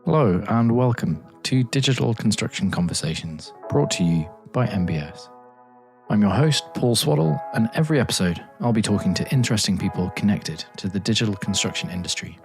Hello and welcome to Digital Construction Conversations, brought to you by MBS. I'm your host, Paul Swaddle, and every episode I'll be talking to interesting people connected to the digital construction industry.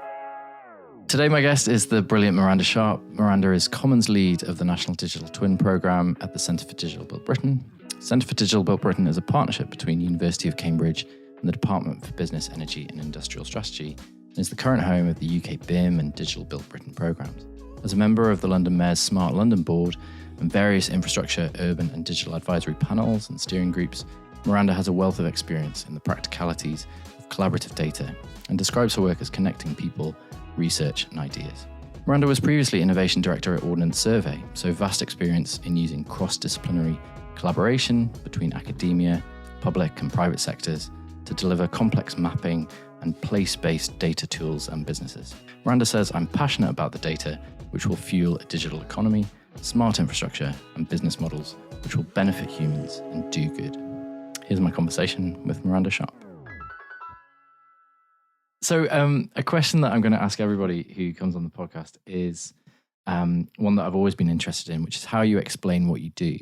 Today my guest is the brilliant Miranda Sharp. Miranda is Commons Lead of the National Digital Twin Programme at the Centre for Digital Built Britain. Centre for Digital Built Britain is a partnership between the University of Cambridge and the Department for Business, Energy and Industrial Strategy, and is the current home of the UK BIM and Digital Built Britain programmes. As a member of the London Mayor's Smart London Board and various infrastructure, urban and digital advisory panels and steering groups, Miranda has a wealth of experience in the practicalities of collaborative data and describes her work as connecting people, research and ideas. Miranda was previously Innovation Director at Ordnance Survey, so vast experience in using cross-disciplinary collaboration between academia, public and private sectors to deliver complex mapping and place-based data tools and businesses. Miranda says, "I'm passionate about the data, which will fuel a digital economy, smart infrastructure and business models, which will benefit humans and do good." Here's my conversation with Miranda Sharp. So a question that I'm going to ask everybody who comes on the podcast is one that I've always been interested in, which is how you explain what you do.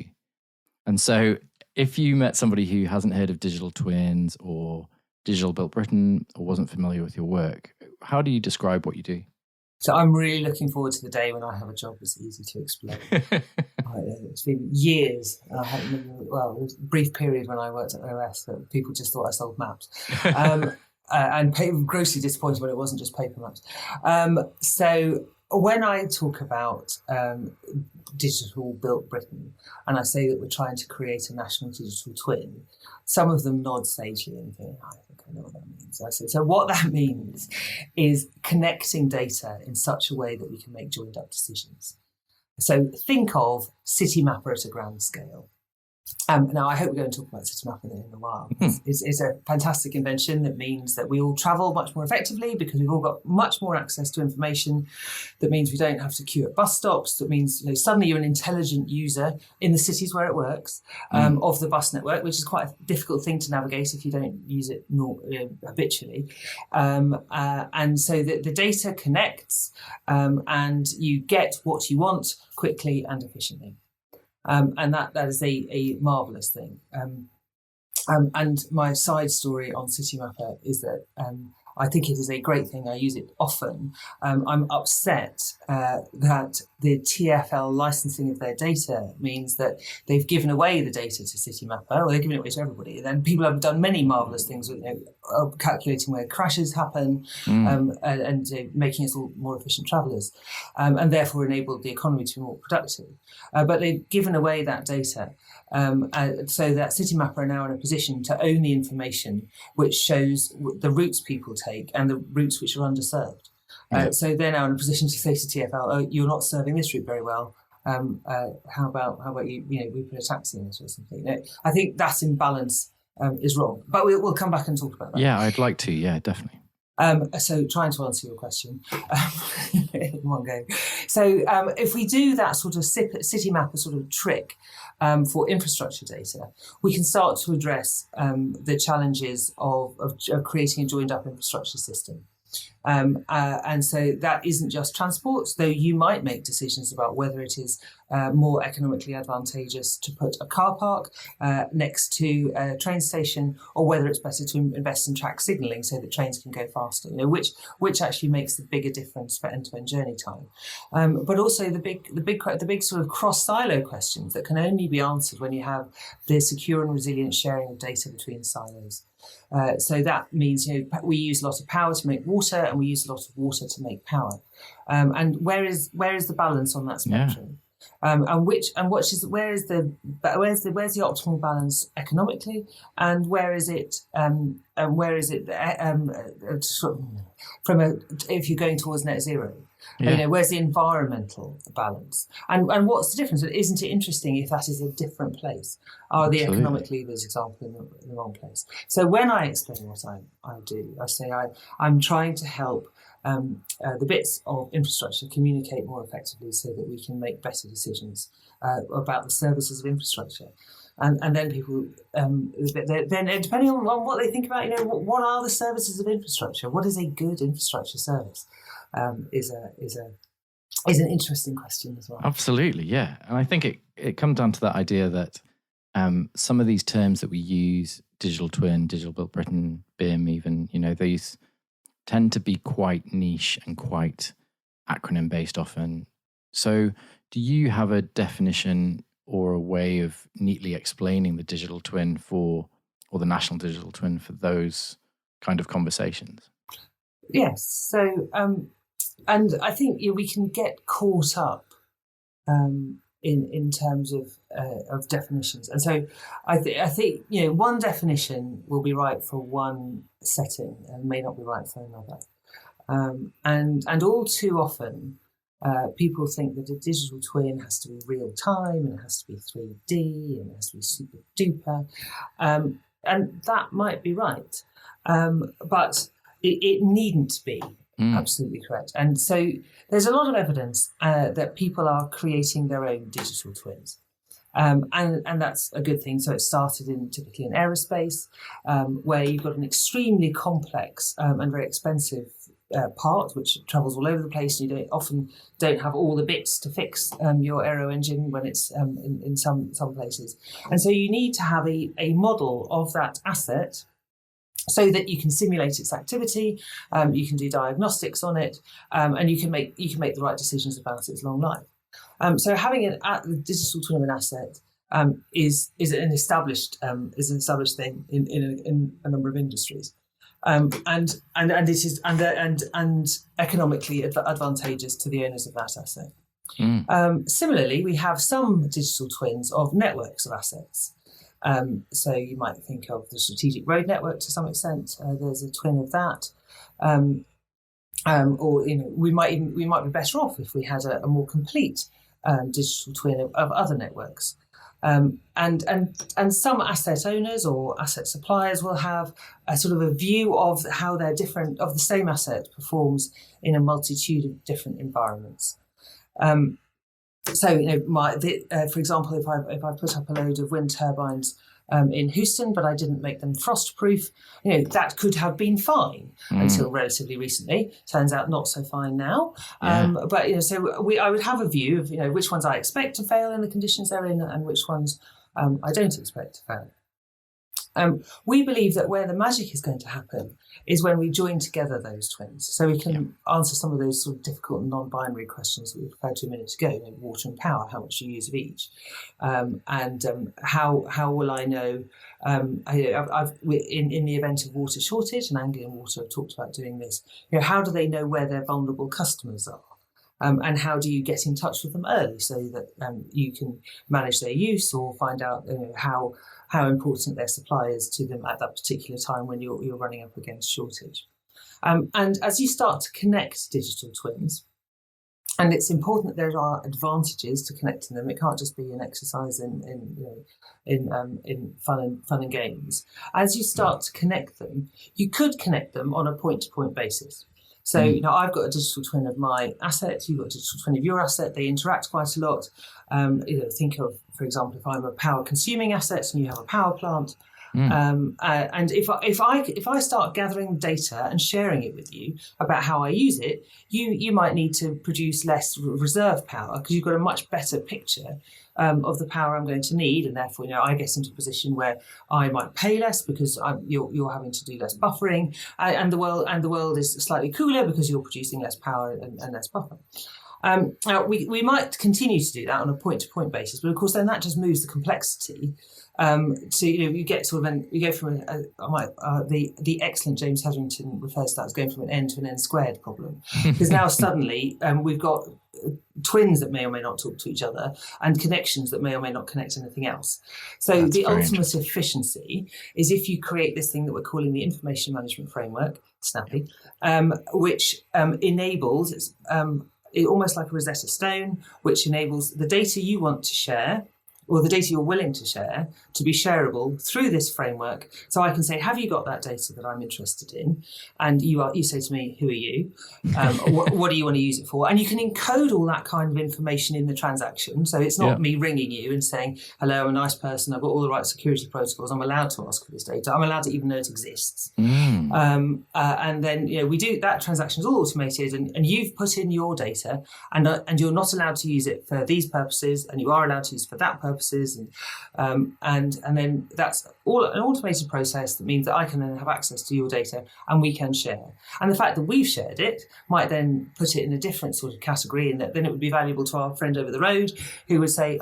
And so if you met somebody who hasn't heard of digital twins or Digital Built Britain or wasn't familiar with your work, how do you describe what you do? So I'm really looking forward to the day when I have a job that's easy to explain. It's been years. I had there was a brief period when I worked at OS that people just thought I sold maps. And grossly disappointed when it wasn't just paper maps. So when I talk about Digital Built Britain, and I say that we're trying to create a national digital twin, some of them nod sagely and think, I think I know what that means. I say, so what that means is connecting data in such a way that we can make joined up decisions. So think of City Mapper at a grand scale. Now, I hope we're going to talk about City Mapper in a while. It's a fantastic invention that means that we all travel much more effectively because we've all got much more access to information. That means we don't have to queue at bus stops. That means suddenly you're an intelligent user in the cities where it works of the bus network, which is quite a difficult thing to navigate if you don't use it habitually. And so the data connects and you get what you want quickly and efficiently. And that is a marvellous thing. And my side story on City Mapper is that I think it is a great thing. I use it often. I'm upset that the TfL licensing of their data means that they've given away the data to City Mapper, or they're giving it away to everybody. And then people have done many marvellous things with calculating where crashes happen and making us all more efficient travellers, and therefore enabled the economy to be more productive. But they've given away that data. So that City Mapper are now in a position to own the information which shows the routes people take and the routes which are underserved. So they're now in a position to say to TfL, "Oh, you're not serving this route very well. How about you? We put a taxi in it or something." I think that imbalance is wrong. But we'll come back and talk about that. Yeah, I'd like to. Yeah, definitely. So trying to answer your question in one go. So if we do that sort of City Mapper sort of trick for infrastructure data, we can start to address the challenges of creating a joined up infrastructure system. And so that isn't just transport, though you might make decisions about whether it is more economically advantageous to put a car park next to a train station, or whether it's better to invest in track signalling so that trains can go faster. Which actually makes the bigger difference for end-to-end journey time. But also the big sort of cross-silo questions that can only be answered when you have the secure and resilient sharing of data between silos. So that means we use a lot of power to make water, and we use a lot of water to make power. And where is the balance on that spectrum? And where's the optimal balance economically, and where is it if you're going towards net zero? Where's the environmental balance? And what's the difference? Isn't it interesting if that is a different place? Are the economic levers, example, in the wrong place? So when I explain what I do, I say I'm trying to help the bits of infrastructure communicate more effectively so that we can make better decisions about the services of infrastructure. And then people, then depending on what they think about, what are the services of infrastructure? What is a good infrastructure service? Is is an interesting question as well. Absolutely, yeah. And I think it comes down to that idea that some of these terms that we use, digital twin, digital built Britain, BIM even, these tend to be quite niche and quite acronym based often. So do you have a definition or a way of neatly explaining the digital twin or the national digital twin for those kind of conversations? Yes. So, and I think we can get caught up in terms of definitions, and so I think one definition will be right for one setting and may not be right for another, and all too often people think that a digital twin has to be real time and it has to be 3D and it has to be super duper, and that might be right, but it needn't be. Absolutely correct. And so there's a lot of evidence that people are creating their own digital twins. And that's a good thing. So it started typically in aerospace, where you've got an extremely complex and very expensive part, which travels all over the place. You often don't have all the bits to fix your aero engine when it's in some places. And so you need to have a model of that asset so that you can simulate its activity, you can do diagnostics on it, and you can make the right decisions about its long life. So having a digital twin of an asset is an established thing in a number of industries, and it is and economically advantageous to the owners of that asset. Similarly, we have some digital twins of networks of assets. So you might think of the strategic road network to some extent. There's a twin of that, or we might be better off if we had a more complete digital twin of other networks. And some asset owners or asset suppliers will have a sort of a view of how the same asset performs in a multitude of different environments. So, for example, if I put up a load of wind turbines in Houston, but I didn't make them frost-proof, that could have been fine until relatively recently. Turns out not so fine now. Yeah. But so I would have a view of which ones I expect to fail in the conditions they're in, and which ones I don't expect to fail. We believe that where the magic is going to happen is when we join together those twins. So we can answer some of those sort of difficult non-binary questions that we referred to a minute ago, water and power, how much do you use of each? And how will I know, in the event of water shortage, and Anglian Water have talked about doing this, how do they know where their vulnerable customers are? And how do you get in touch with them early so that you can manage their use or find out how important their supply is to them at that particular time when you're running up against shortage. And as you start to connect digital twins, and it's important that there are advantages to connecting them. It can't just be an exercise in fun and games. As you start to connect them, you could connect them on a point-to-point basis. So, I've got a digital twin of my asset, you've got a digital twin of your asset, they interact quite a lot. Think of, for example, if I'm a power consuming asset and you have a power plant, and if I start gathering data and sharing it with you about how I use it, you might need to produce less reserve power because you've got a much better picture of the power I'm going to need, and therefore I get into a position where I might pay less because you're having to do less buffering, and the world is slightly cooler because you're producing less power and less buffer. Now we might continue to do that on a point-to-point basis, but of course then that just moves the complexity. So you get we go from the excellent James Hetherington refers to that as going from an n to an n squared problem, because now suddenly we've got twins that may or may not talk to each other and connections that may or may not connect anything else. So that's the ultimate efficiency is if you create this thing that we're calling the information management framework, snappy, which enables almost like a Rosetta Stone, which enables the data you want to share or the data you're willing to share, to be shareable through this framework. So I can say, have you got that data that I'm interested in? And you say to me, who are you? What do you want to use it for? And you can encode all that kind of information in the transaction. So it's not me ringing you and saying, hello, I'm a nice person, I've got all the right security protocols, I'm allowed to ask for this data, I'm allowed to even know it exists. And then we do that. Transaction is all automated, and you've put in your data, and you're not allowed to use it for these purposes, and you are allowed to use it for that purposes, and then that's all an automated process that means that I can then have access to your data and we can share. And the fact that we've shared it might then put it in a different sort of category, and that then it would be valuable to our friend over the road who would say,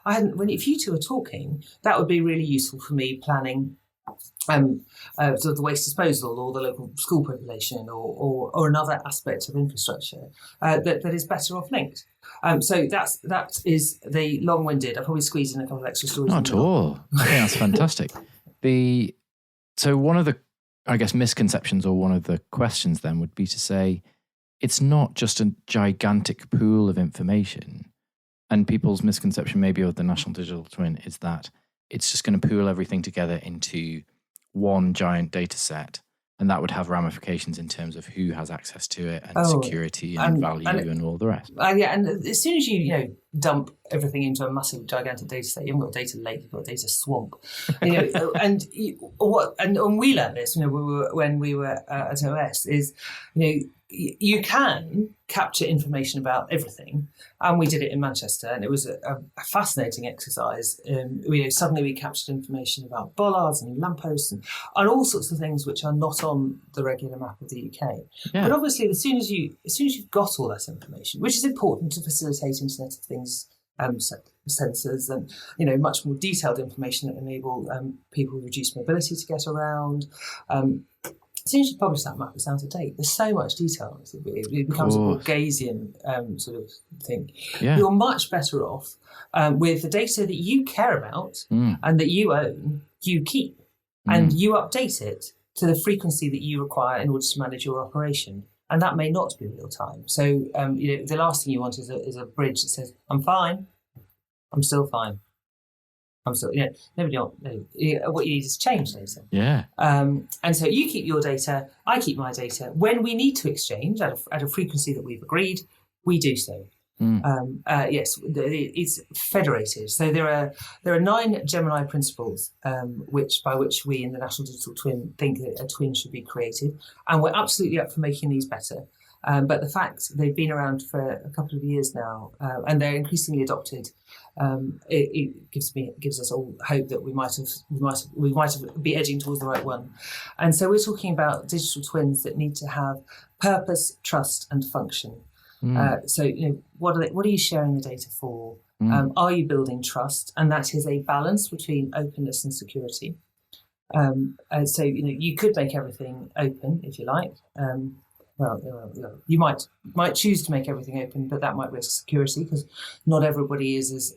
if you two are talking, that would be really useful for me planning sort of the waste disposal or the local school population or another aspect of infrastructure that is better off linked. So that is the long-winded. I'll probably squeeze in a couple of extra stories. Not at all. I think that's fantastic. So one of the, I guess, misconceptions or one of the questions then would be to say, it's not just a gigantic pool of information. And people's misconception maybe of the National Digital Twin is that it's just going to pool everything together into one giant data set, and that would have ramifications in terms of who has access to it and security and value and all the rest. And as soon as you dump everything into a massive, gigantic data set, you haven't got a data lake, you've got a data swamp. And we learned this when we were at OS is, you can capture information about everything, and we did it in Manchester, and it was a fascinating exercise. Suddenly we captured information about bollards and lampposts and all sorts of things which are not on the regular map of the UK. Yeah. But obviously, as soon as you've got all that information, which is important to facilitate Internet of Things sensors and much more detailed information that enable people with reduced mobility to get around. As soon as you publish that map, it's out of date. There's so much detail. It becomes a Borgesian sort of thing. Yeah. You're much better off with the data that you care about and that you own, you keep, and you update it to the frequency that you require in order to manage your operation. And that may not be real time. So the last thing you want is a bridge that says, I'm fine, I'm still fine. I'm still, nobody else. What you need is change data. Yeah. And so you keep your data, I keep my data. When we need to exchange at a frequency that we've agreed, we do so. Yes, it's federated. So there are 9 Gemini principles, by which we in the National Digital Twin think that a twin should be created, and we're absolutely up for making these better. But the fact they've been around for a couple of years now, and they're increasingly adopted, it gives us all hope that we might have be edging towards the right one. And so we're talking about digital twins that need to have purpose, trust, and function. So what are you sharing the data for? Are you building trust? And that is a balance between openness and security. So you could make everything open if you like. You might choose to make everything open, but that might risk security because not everybody is as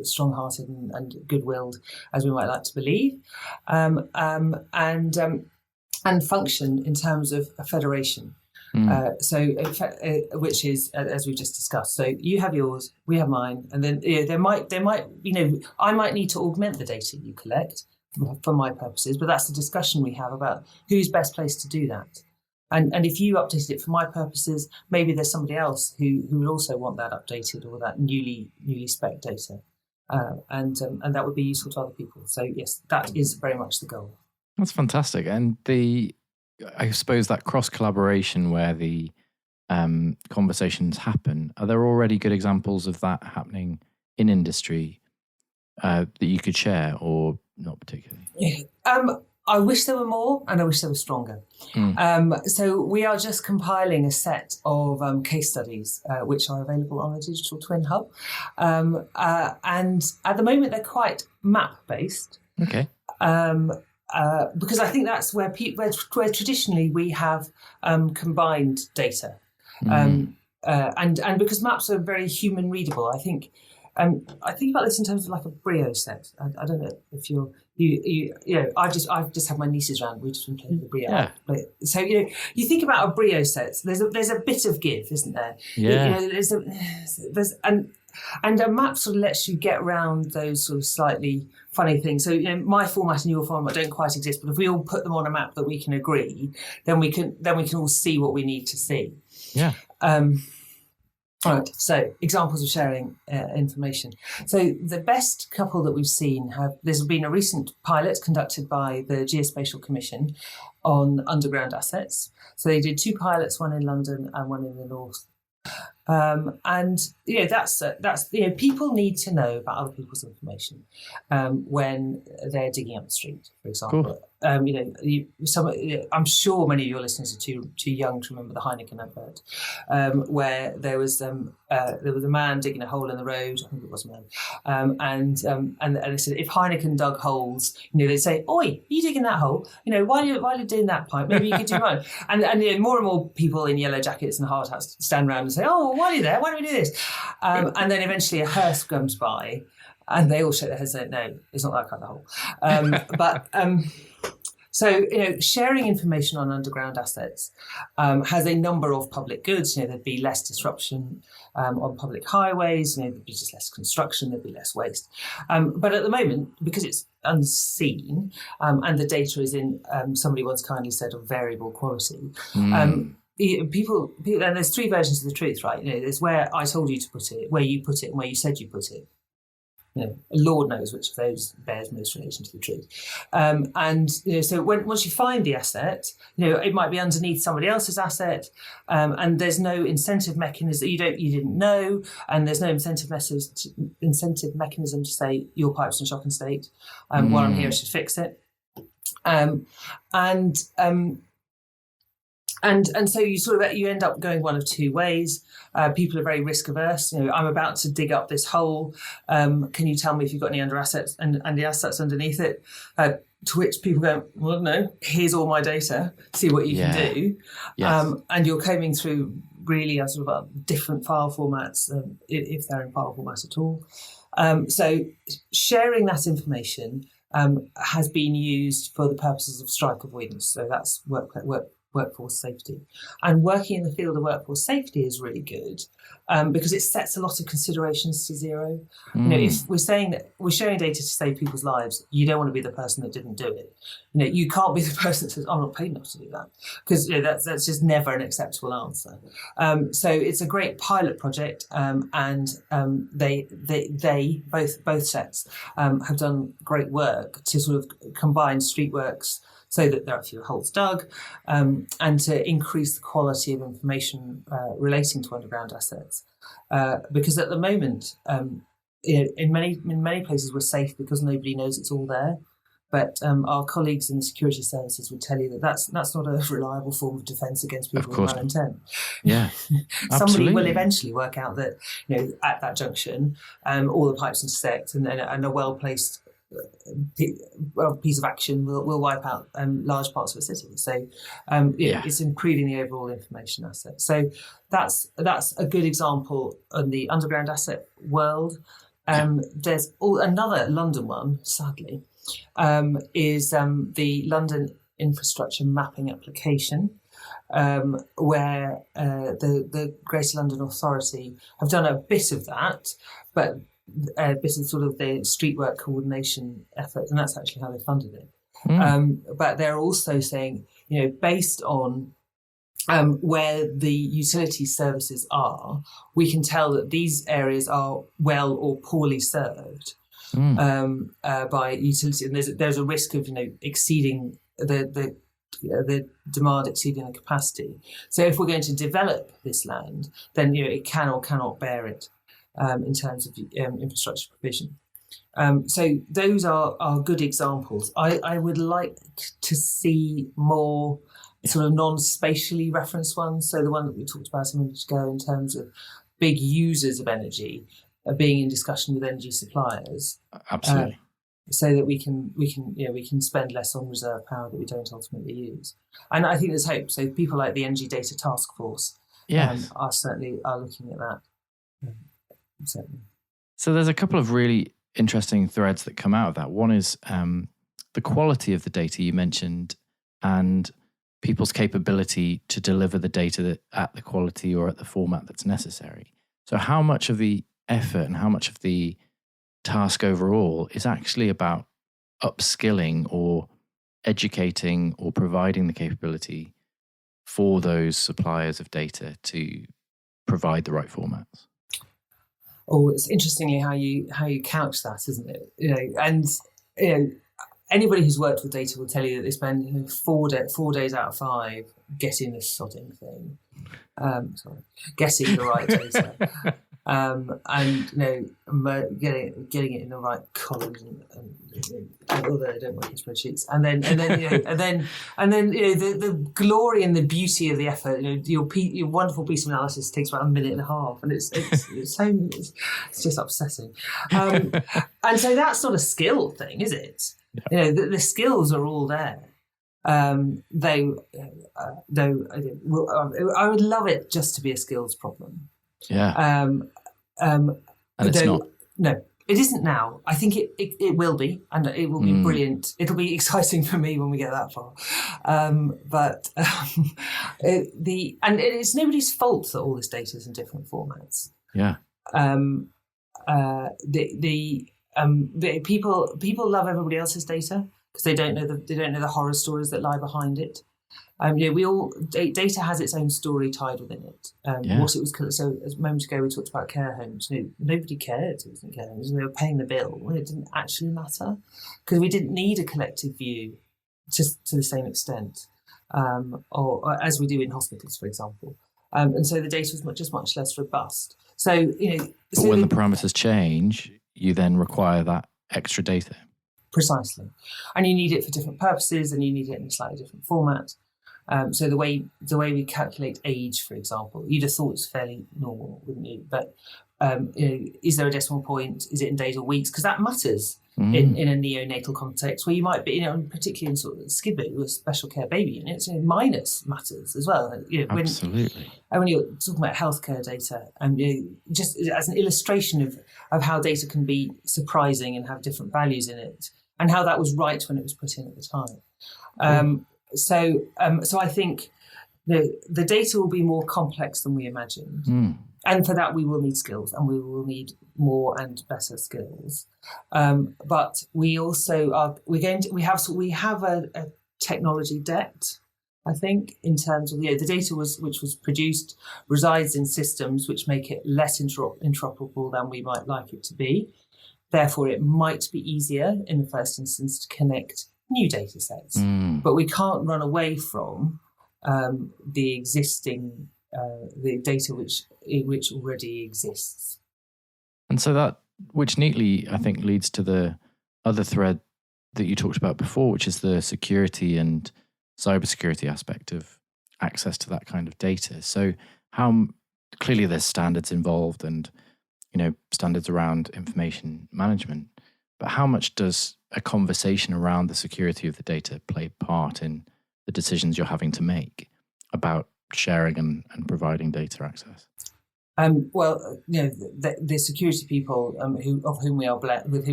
strong-hearted and good-willed as we might like to believe, and function in terms of a federation. Which is as we've just discussed. So you have yours, we have mine, and then there might I might need to augment the data you collect for my purposes, but that's the discussion we have about who's best placed to do that. And if you updated it for my purposes, maybe there's somebody else who would also want that updated or that newly spec data, and that would be useful to other people. So yes, that is very much the goal. That's fantastic, and I suppose that cross collaboration where the conversations happen. Are there already good examples of that happening in industry that you could share, or not particularly? I wish there were more, and I wish they were stronger. So we are just compiling a set of case studies which are available on the Digital Twin Hub. And at the moment, they're quite map-based. Okay. Because I think that's where traditionally we have combined data. And because maps are very human readable, I think about this in terms of like a Brio set. I don't know if I've just had my nieces around. We've just been playing the Brio. Yeah. So you think about a Brio set. There's a bit of give, isn't there? Yeah. And a map sort of lets you get around those sort of slightly funny things. So, my format and your format don't quite exist, but if we all put them on a map that we can agree, then we can all see what we need to see. Yeah. All right, so examples of sharing information. So the best couple that we've seen there's been a recent pilot conducted by the Geospatial Commission on underground assets. So they did 2 pilots, one in London and one in the north. And that's people need to know about other people's information when they're digging up the street, for example. Cool. I'm sure many of your listeners are too young to remember the Heineken advert, where there was a man digging a hole in the road. I think it was a man, and they said if Heineken dug holes, they'd say, "Oi, you digging that hole? While you're doing that pipe, maybe you could do mine." And more and more people in yellow jackets and hard hats stand around and say, "Oh, while you're there, why don't we do this?" And then eventually a hearse comes by, and they all shake their heads and say, "No, it's not that kind of hole." So, sharing information on underground assets has a number of public goods. There'd be less disruption on public highways. There'd be just less construction. There'd be less waste. But at the moment, because it's unseen and the data is in, somebody once kindly said, of variable quality, people, and there's 3 versions of the truth, right? There's where I told you to put it, where you put it, and where you said you put it. Lord knows which of those bears most relation to the truth. So once you find the asset, it might be underneath somebody else's asset, and there's no incentive mechanism you didn't know, and there's no incentive mechanism to say your pipe's in shocking state. While I'm here, I should fix it. And so you end up going one of 2 ways. People are very risk averse. I'm about to dig up this hole. Can you tell me if you've got any under assets and the assets underneath it? To which people go, well, no. Here's all my data. See what you can do. Yes. And you're combing through really different file formats, if they're in file formats at all. So sharing that information has been used for the purposes of strike avoidance. So that's workforce safety. And working in the field of workforce safety is really good because it sets a lot of considerations to zero. If we're saying that we're sharing data to save people's lives, you don't want to be the person that didn't do it. You can't be the person that says, I'm not paid enough to do that, because that's just never an acceptable answer. So it's a great pilot project, and they both sets have done great work to sort of combine street works so that there are fewer holes dug, and to increase the quality of information relating to underground assets. Because at the moment, in many places we're safe because nobody knows it's all there. But our colleagues in the security services would tell you that that's not a reliable form of defence against people with malintent. Yeah, Somebody will eventually work out that at that junction, all the pipes intersect, and a well-placed piece of action will wipe out large parts of a city. So it's improving the overall information asset. So that's a good example on the underground asset world. There's another London one, sadly, is the London Infrastructure Mapping Application, where the Greater London Authority have done a bit of that, but a bit of sort of the street work coordination effort, and that's actually how they funded it. But they're also saying, based on where the utility services are, we can tell that these areas are well or poorly served by utility, and there's a risk of exceeding the demand exceeding the capacity. So if we're going to develop this land, then it can or cannot bear it. In terms of infrastructure provision. So those are good examples. I would like to see more sort of non-spatially referenced ones. So the one that we talked about a minute ago in terms of big users of energy being in discussion with energy suppliers. Absolutely. So that we can spend less on reserve power that we don't ultimately use. And I think there's hope. So people like the Energy Data Task Force are looking at that. Certainly. So there's a couple of really interesting threads that come out of that. One is the quality of the data you mentioned and people's capability to deliver the data at the quality or at the format that's necessary. So how much of the effort and how much of the task overall is actually about upskilling or educating or providing the capability for those suppliers of data to provide the right formats? Oh, it's interestingly how you couch that, isn't it? And anybody who's worked with data will tell you that they spend 4 days out of 5 getting this sodding thing. Getting the right data, and getting it in the right columns, and although they don't work in spreadsheets, and then the glory and the beauty of the effort. Your wonderful piece of analysis takes about 1.5 minutes, and it's just upsetting. And so that's not a skill thing, is it? Yeah. The skills are all there. I would love it just to be a skills problem. Yeah. And it's not. No, it isn't now. I think it will be, and it will be brilliant. It'll be exciting for me when we get that far. But it's nobody's fault that all this data is in different formats. Yeah. The people love everybody else's data because they don't know the horror stories that lie behind it. Data has its own story tied within it. What it was, so a moment ago we talked about care homes. Nobody cared it was in care homes. They were paying the bill. It didn't actually matter because we didn't need a collective view to the same extent, or as we do in hospitals, for example. And so the data was just much less robust. So but when the parameters change, you then require that extra data. Precisely. And you need it for different purposes, and you need it in a slightly different format. So the way we calculate age, for example, you'd have thought it's fairly normal, wouldn't you? But is there a decimal point? Is it in days or weeks? Because that matters in a neonatal context where you might be, particularly in sort of SCIBU with special care baby units, minus matters as well. Absolutely. When you're talking about healthcare data, just as an illustration of how data can be surprising and have different values in it, and how that was right when it was put in at the time. So I think the data will be more complex than we imagined. And for that, we will need skills, and we will need more and better skills. But we also we have a technology debt, I think, in terms of the data which was produced resides in systems which make it less interoperable than we might like it to be. Therefore, it might be easier in the first instance to connect new data sets, but we can't run away from the existing the data which already exists. And so that, which neatly, I think, leads to the other thread that you talked about before, which is the security and cybersecurity aspect of access to that kind of data. So how clearly there's standards involved and standards around information management, but how much does a conversation around the security of the data play part in the decisions you're having to make about sharing and providing data access? The security people with whom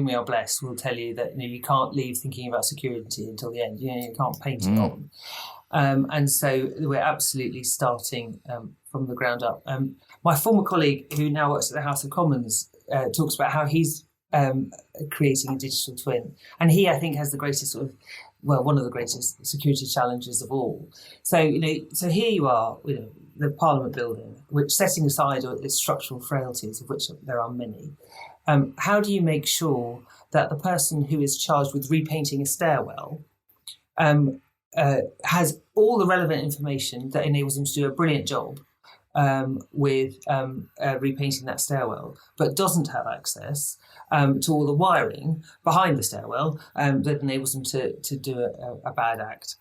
we are blessed will tell you that you can't leave thinking about security until the end. You can't paint it on, and so we're absolutely starting from the ground up. My former colleague, who now works at the House of Commons, talks about how he's creating a digital twin, and he, I think, has the greatest one of the greatest security challenges of all. So here you are, the Parliament building, which, setting aside its structural frailties, of which there are many, how do you make sure that the person who is charged with repainting a stairwell has all the relevant information that enables them to do a brilliant job with repainting that stairwell, but doesn't have access to all the wiring behind the stairwell that enables them to do a bad act.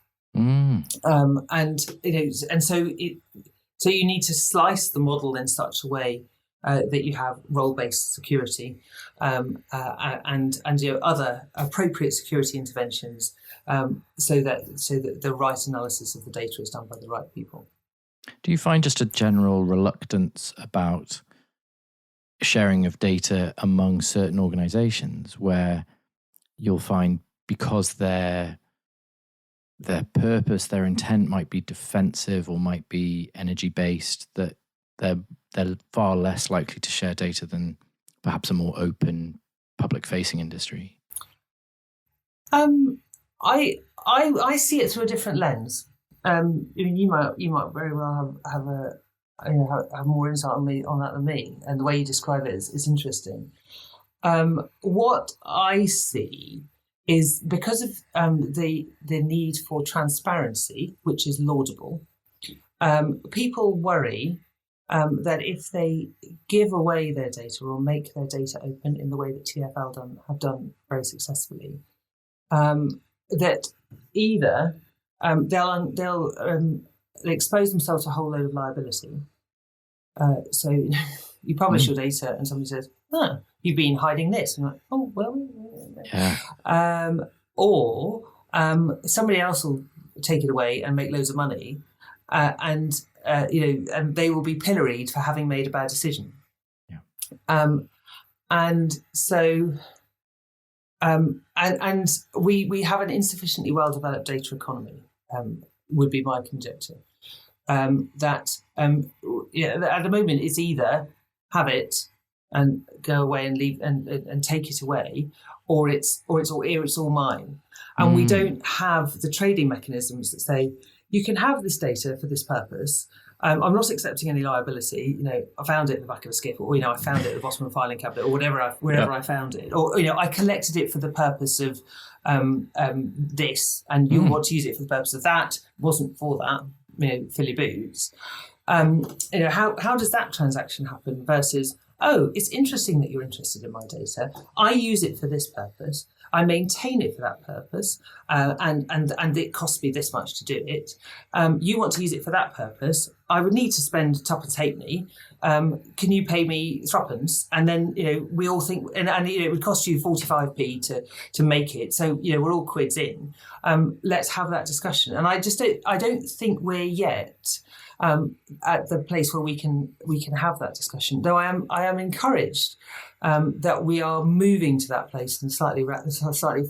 So you need to slice the model in such a way that you have role-based security and other appropriate security interventions, so that the right analysis of the data is done by the right people. Do you find just a general reluctance about sharing of data among certain organizations where you'll find, because their purpose, their intent might be defensive or might be energy based, that they're far less likely to share data than perhaps a more open, public-facing industry? I see it through a different lens. You might very well have more insight on that than me, and the way you describe it is interesting. What I see is because of the need for transparency, which is laudable. People worry that if they give away their data or make their data open in the way that TfL have done very successfully, that either they'll expose themselves to a whole load of liability. So you publish your data and somebody says, you've been hiding this. And I'm like, oh, well. Yeah. Or somebody else will take it away and make loads of money, and they will be pilloried for having made a bad decision. Yeah. And so, and we have an insufficiently well-developed data economy, would be my conjecture. That at the moment it's either have it and go away and leave and take it away, or it's all mine. And we don't have the trading mechanisms that say you can have this data for this purpose. I'm not accepting any liability. I found it in the back of a skip, or I found it at the bottom of a filing cabinet, or wherever I found it, or I collected it for the purpose of this, and you want to use it for the purpose of that. Wasn't for that. Fill your boots. How does that transaction happen versus, oh, it's interesting that you're interested in my data. I use it for this purpose. I maintain it for that purpose, and it costs me this much to do it. You want to use it for that purpose. I would need to spend tuppence halfpenny. Can you pay me threepence? And then we all think, and it would cost you 45p to make it. So we're all quids in. Let's have that discussion. And I don't think we're yet at the place where we can have that discussion. Though I am encouraged that we are moving to that place in slightly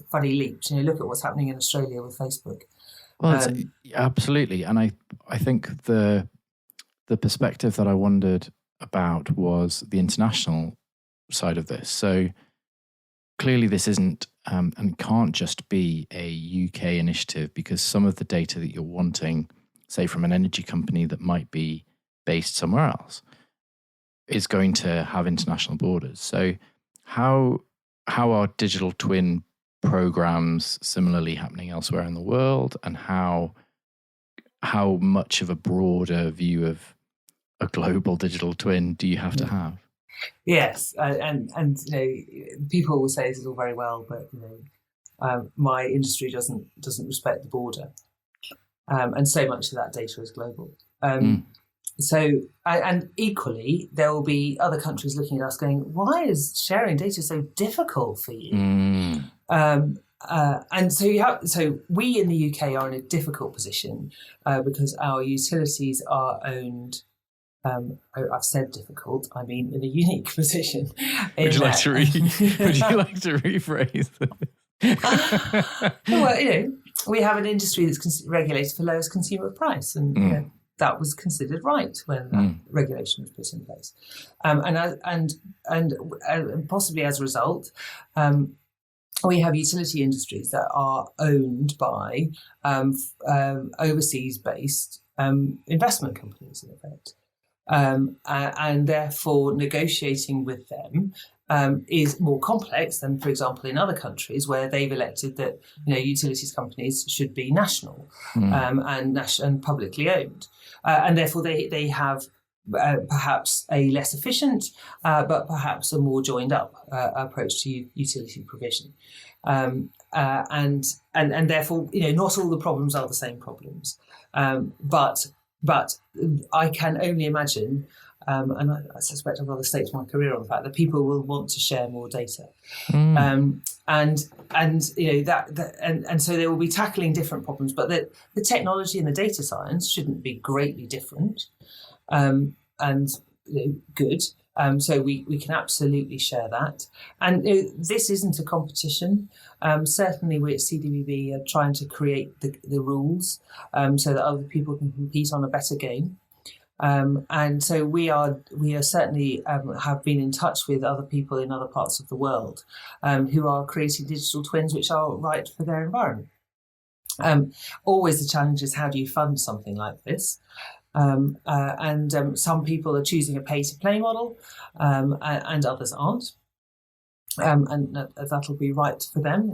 funny leaps. Look at what's happening in Australia with Facebook. Well, absolutely, and I think the perspective that I wondered about was the international side of this. So clearly, this isn't and can't just be a UK initiative, because some of the data that you're wanting, say from an energy company that might be based somewhere else, is going to have international borders. So how are digital twin programs similarly happening elsewhere in the world, and how much of a broader view of a global digital twin do you have to have? Yes, and people will say this is all very well, but my industry doesn't respect the border, and so much of that data is global. So, and equally, there will be other countries looking at us going, why is sharing data so difficult for you? And so we in the UK are in a difficult position because our utilities are owned. I've said difficult. I mean, in a unique position. Would you like to rephrase this? Well, we have an industry that's regulated for lowest consumer price, and that was considered right when that regulation was put in place, and possibly as a result, we have utility industries that are owned by overseas-based investment companies, in effect, and therefore negotiating with them is more complex than, for example, in other countries where they've elected that utilities companies should be national and publicly owned, and therefore they have perhaps a less efficient, but perhaps a more joined up approach to utility provision, and therefore not all the problems are the same problems, but I can only imagine. And I suspect I've rather staked my career on the fact that people will want to share more data, and so they will be tackling different problems. But the technology and the data science shouldn't be greatly different, and good. So we can absolutely share that. And this isn't a competition. Certainly, we at CDBB are trying to create the rules so that other people can compete on a better game. And so we are certainly have been in touch with other people in other parts of the world who are creating digital twins which are right for their environment. Always the challenge is, how do you fund something like this? Some people are choosing a pay-to-play model, and others aren't. And that'll be right for them.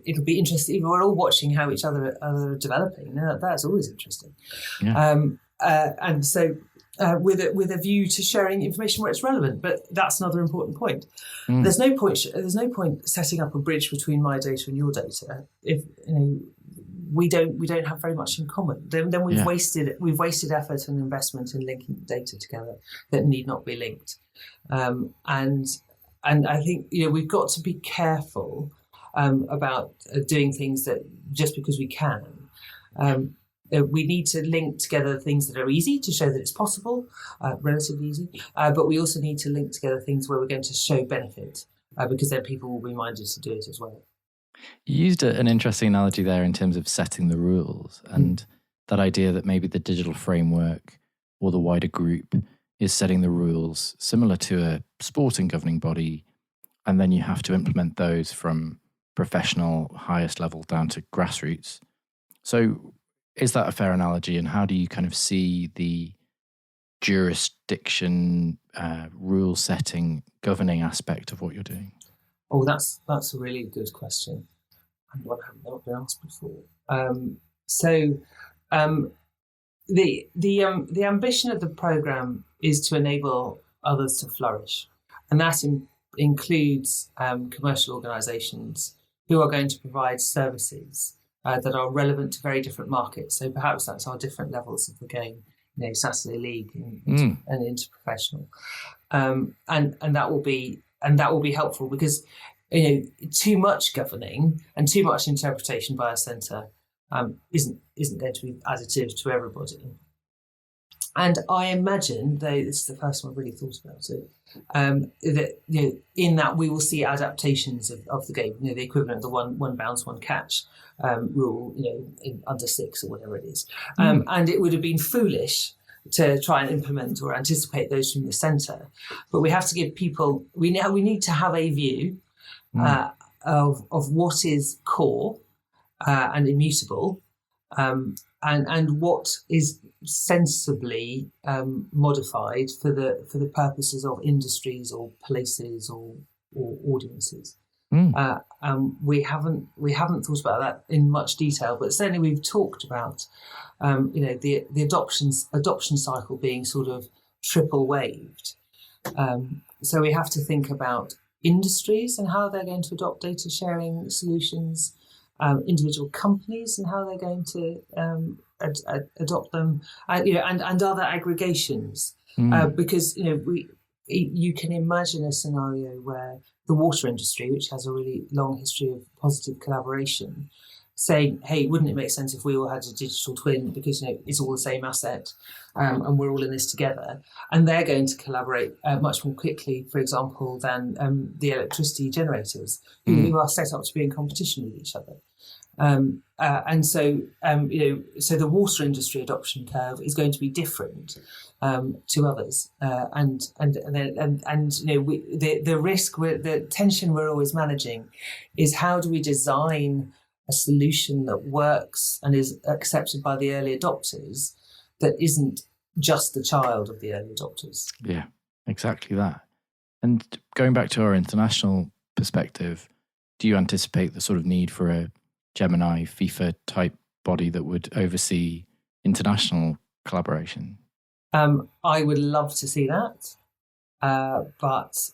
It'll be interesting. We're all watching how each other are developing. That's always interesting. Yeah. And so with a view to sharing information where it's relevant. But that's another important point. There's no point setting up a bridge between my data and your data if we don't have very much in common. Then we've wasted effort and investment in linking data together that need not be linked. And I think we've got to be careful about doing things that just because we can. We need to link together things that are easy to show that it's possible, relatively easy. But we also need to link together things where we're going to show benefit, because then people will be minded to do it as well. You used an interesting analogy there in terms of setting the rules, and that idea that maybe the digital framework or the wider group is setting the rules similar to a sporting governing body, and then you have to implement those from professional highest level down to grassroots. So is that a fair analogy, and how do you kind of see the jurisdiction, rule setting, governing aspect of what you're doing? Oh, that's a really good question, and one I haven't not been asked before. The ambition of the programme is to enable others to flourish, and that includes commercial organisations who are going to provide services that are relevant to very different markets. So perhaps that's our different levels of the game, Saturday League and interprofessional, and that will be helpful, because too much governing and too much interpretation by a centre isn't going to be additive to everybody. And I imagine, though this is the first time I've really thought about it, that in that we will see adaptations of the game, the equivalent of the one bounce, one catch rule, in under 6 or whatever it is. And it would have been foolish to try and implement or anticipate those from the centre. But we have to give people, we need to have a view of what is core and immutable, and what is sensibly modified for the purposes of industries or places or audiences. We haven't thought about that in much detail, but certainly we've talked about the adoption cycle being sort of triple waved. So we have to think about industries and how they're going to adopt data sharing solutions, individual companies and how they're going to adopt them, and other aggregations, because you can imagine a scenario where the water industry, which has a really long history of positive collaboration, saying, hey, wouldn't it make sense if we all had a digital twin, because it's all the same asset, and we're all in this together, and they're going to collaborate much more quickly, for example, than the electricity generators who are set up to be in competition with each other. So the water industry adoption curve is going to be different to others, the risk, the tension we're always managing is, how do we design a solution that works and is accepted by the early adopters that isn't just the child of the early adopters? Yeah, exactly that. And going back to our international perspective, do you anticipate the sort of need for a Gemini FIFA type body that would oversee international collaboration? I would love to see that, but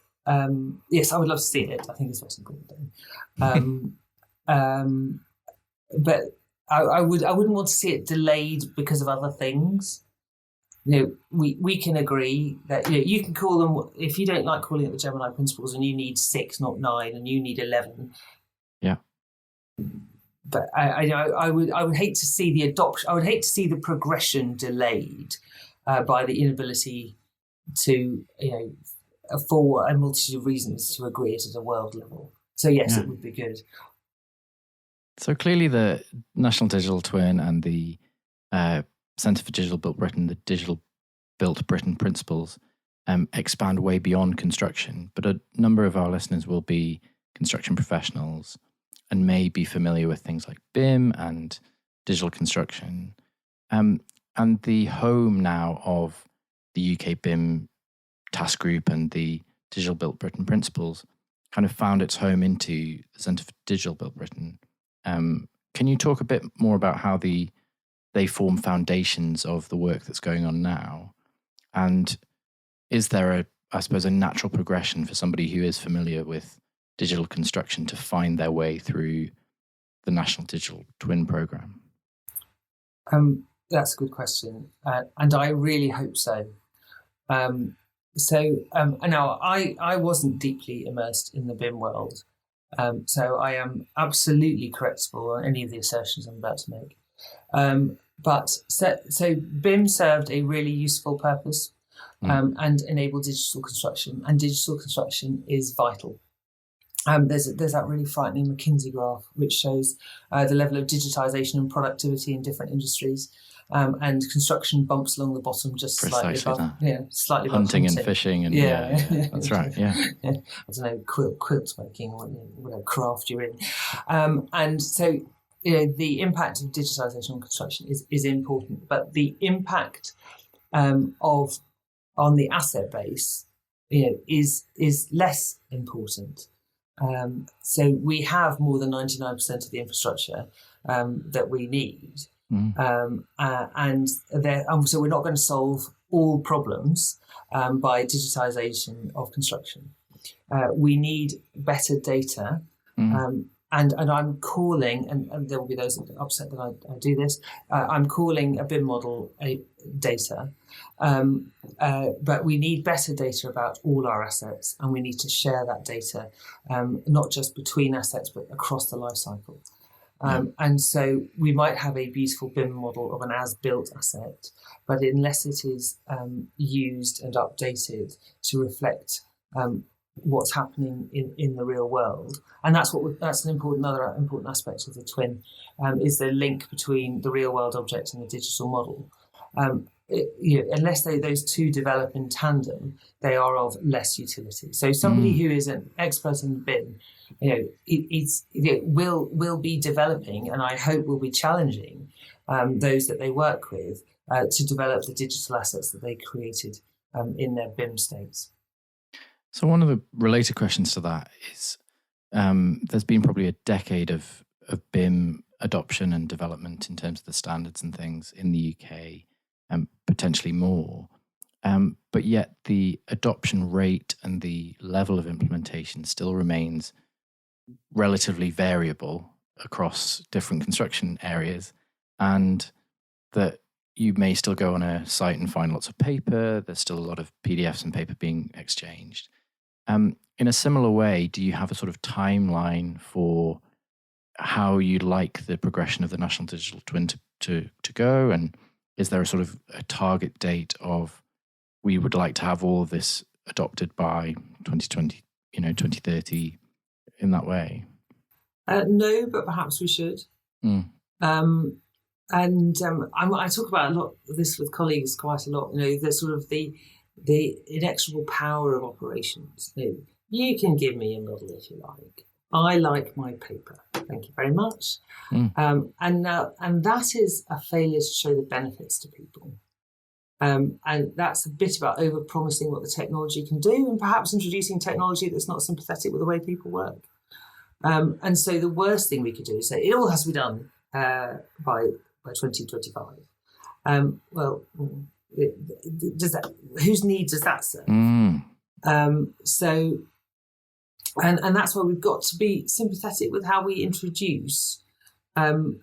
yes, I would love to see it. I think it's what's important. But I wouldn't want to see it delayed because of other things. We can agree that you can call them, if you don't like calling it the Gemini principles, and you need 6, not 9, and you need 11. Yeah. But I would hate to see the adoption. I would hate to see the progression delayed by the inability to, for a multitude of reasons, to agree it at a world level. So yes, It would be good. So clearly, the National Digital Twin and the Centre for Digital Built Britain, the Digital Built Britain principles expand way beyond construction, but a number of our listeners will be construction professionals and may be familiar with things like BIM and digital construction. And the home now of the UK BIM task group and the Digital Built Britain principles kind of found its home into the Centre for Digital Built Britain. Can you talk a bit more about how they form foundations of the work that's going on now? And is there a natural progression for somebody who is familiar with digital construction to find their way through the National Digital Twin Programme? That's a good question. And I really hope so. Now I wasn't deeply immersed in the BIM world. So I am absolutely correctable on any of the assertions I'm about to make. So BIM served a really useful purpose and enabled digital construction, and digital construction is vital. There's that really frightening McKinsey graph which shows the level of digitization and productivity in different industries, and construction bumps along the bottom just Precisely slightly above, slightly above hunting and fishing, and that's right. Yeah, I don't know, quilt making or whatever craft you're in, and so the impact of digitization on construction is important, but the impact on the asset base, is less important. So we have more than 99% of the infrastructure that we need, and so we're not going to solve all problems by digitization of construction. We need better data. And I'm calling, and there will be those that are upset that I do this, I'm calling a BIM model data, but we need better data about all our assets, and we need to share that data, not just between assets, but across the life cycle. And so we might have a beautiful BIM model of an as-built asset, but unless it is used and updated to reflect what's happening in the real world, and that's an other important aspect of the twin, is the link between the real world object and the digital model. Unless those two develop in tandem, they are of less utility. So somebody who is an expert in BIM, will be developing, and I hope will be challenging those that they work with to develop the digital assets that they created in their BIM states. So one of the related questions to that is, there's been probably a decade of BIM adoption and development in terms of the standards and things in the UK, and potentially more. But yet the adoption rate and the level of implementation still remains relatively variable across different construction areas, and that you may still go on a site and find lots of paper. There's still a lot of PDFs and paper being exchanged. In a similar way, do you have a sort of timeline for how you'd like the progression of the National Digital Twin to go? And is there a sort of a target date of, we would like to have all of this adopted by 2020, 2030 in that way? No, but perhaps we should. I talk about a lot of this with colleagues quite a lot. The sort of the inexorable power of operations. You can give me a model if you like. I like my paper. Thank you very much. And that is a failure to show the benefits to people. And that's a bit about over-promising what the technology can do, and perhaps introducing technology that's not sympathetic with the way people work. And so the worst thing we could do is say it all has to be done by 2025. Does that? Whose needs does that serve? And that's why we've got to be sympathetic with how we introduce and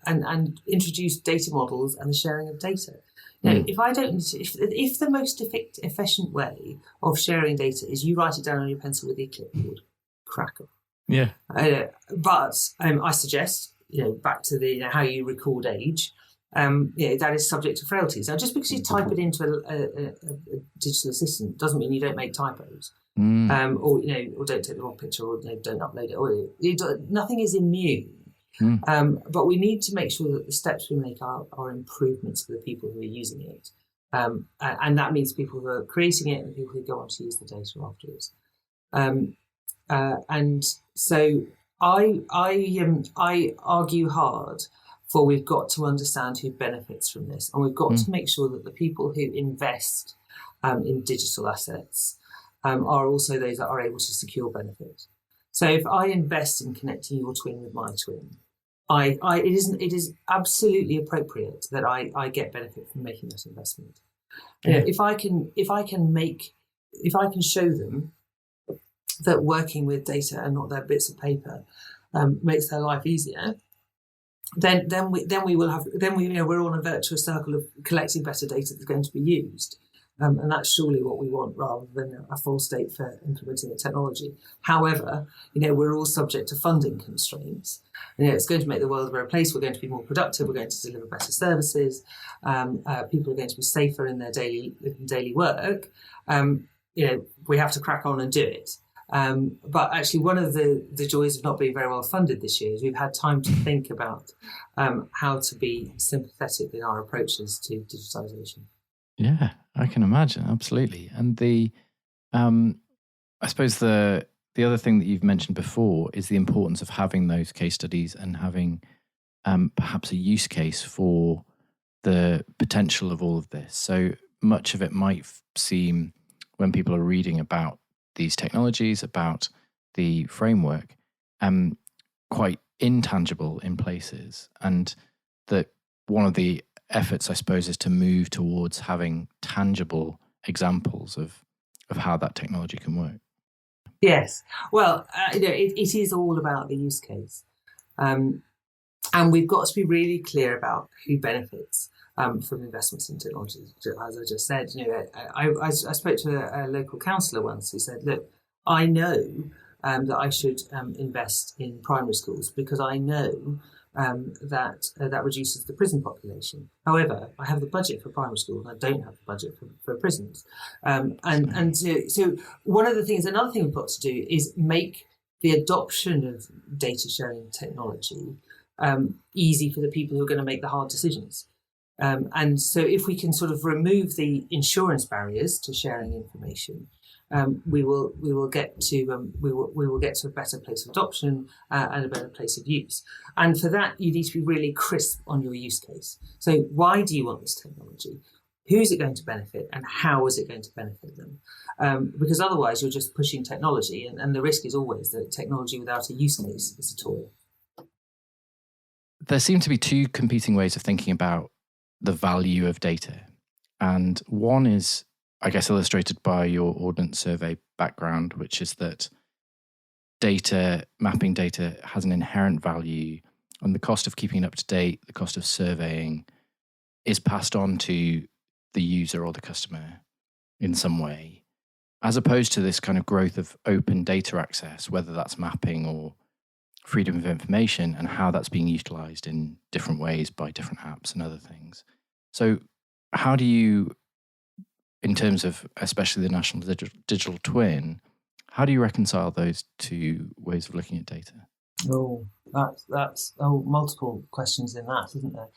introduce data models and the sharing of data. If the most efficient way of sharing data is you write it down on your pencil with your clipboard, cracker. Yeah. But I suggest, back to the how you record age, that is subject to frailties. Now, just because you type it into a digital assistant doesn't mean you don't make typos, or don't take the wrong picture, or don't upload it. Or nothing is immune. But we need to make sure that the steps we make are improvements for the people who are using it, And that means people who are creating it and people who go on to use the data afterwards. And so I argue hard for we've got to understand who benefits from this, and we've got to make sure that the people who invest in digital assets are also those that are able to secure benefit. So if I invest in connecting your twin with my twin, it is absolutely appropriate that I get benefit from making that investment. You know, if I can show them that working with data and not their bits of paper makes their life easier, then we're on a virtuous circle of collecting better data that's going to be used. And that's surely what we want, rather than a full state for implementing the technology. However, we're all subject to funding constraints. It's going to make the world a better place. We're going to be more productive. We're going to deliver better services. People are going to be safer in their daily work. We have to crack on and do it. But actually, one of the joys of not being very well funded this year is we've had time to think about how to be sympathetic in our approaches to digitization. Yeah, I can imagine, absolutely. And I suppose the other thing that you've mentioned before is the importance of having those case studies and having perhaps a use case for the potential of all of this. So much of it might seem, when people are reading about these technologies, about the framework, quite intangible in places, and that one of the efforts, I suppose, is to move towards having tangible examples of how that technology can work. Yes. Well, it is all about the use case. And we've got to be really clear about who benefits from investments in technology. As I just said, I spoke to a local councillor once who said, look, I know that I should invest in primary schools because I know that reduces the prison population. However, I have the budget for primary schools and I don't have the budget for prisons. So one of the things, another thing we've got to do is make the adoption of data sharing technology easy for the people who are going to make the hard decisions. And so if we can sort of remove the insurance barriers to sharing information, we will get to a better place of adoption and a better place of use. And for that, you need to be really crisp on your use case. So why do you want this technology? Who's it going to benefit, and how is it going to benefit them? Because otherwise, you're just pushing technology, and the risk is always that technology without a use case is a toy. There seem to be two competing ways of thinking about the value of data, and one is, I guess, illustrated by your Ordnance Survey background, which is that mapping data has an inherent value, and the cost of keeping it up to date, the cost of surveying, is passed on to the user or the customer in some way, as opposed to this kind of growth of open data access, whether that's mapping or freedom of information, and how that's being utilized in different ways by different apps and other things. So how do you, in terms of especially the National Digital Twin, how do you reconcile those two ways of looking at data? Oh, that's multiple questions in that, isn't there?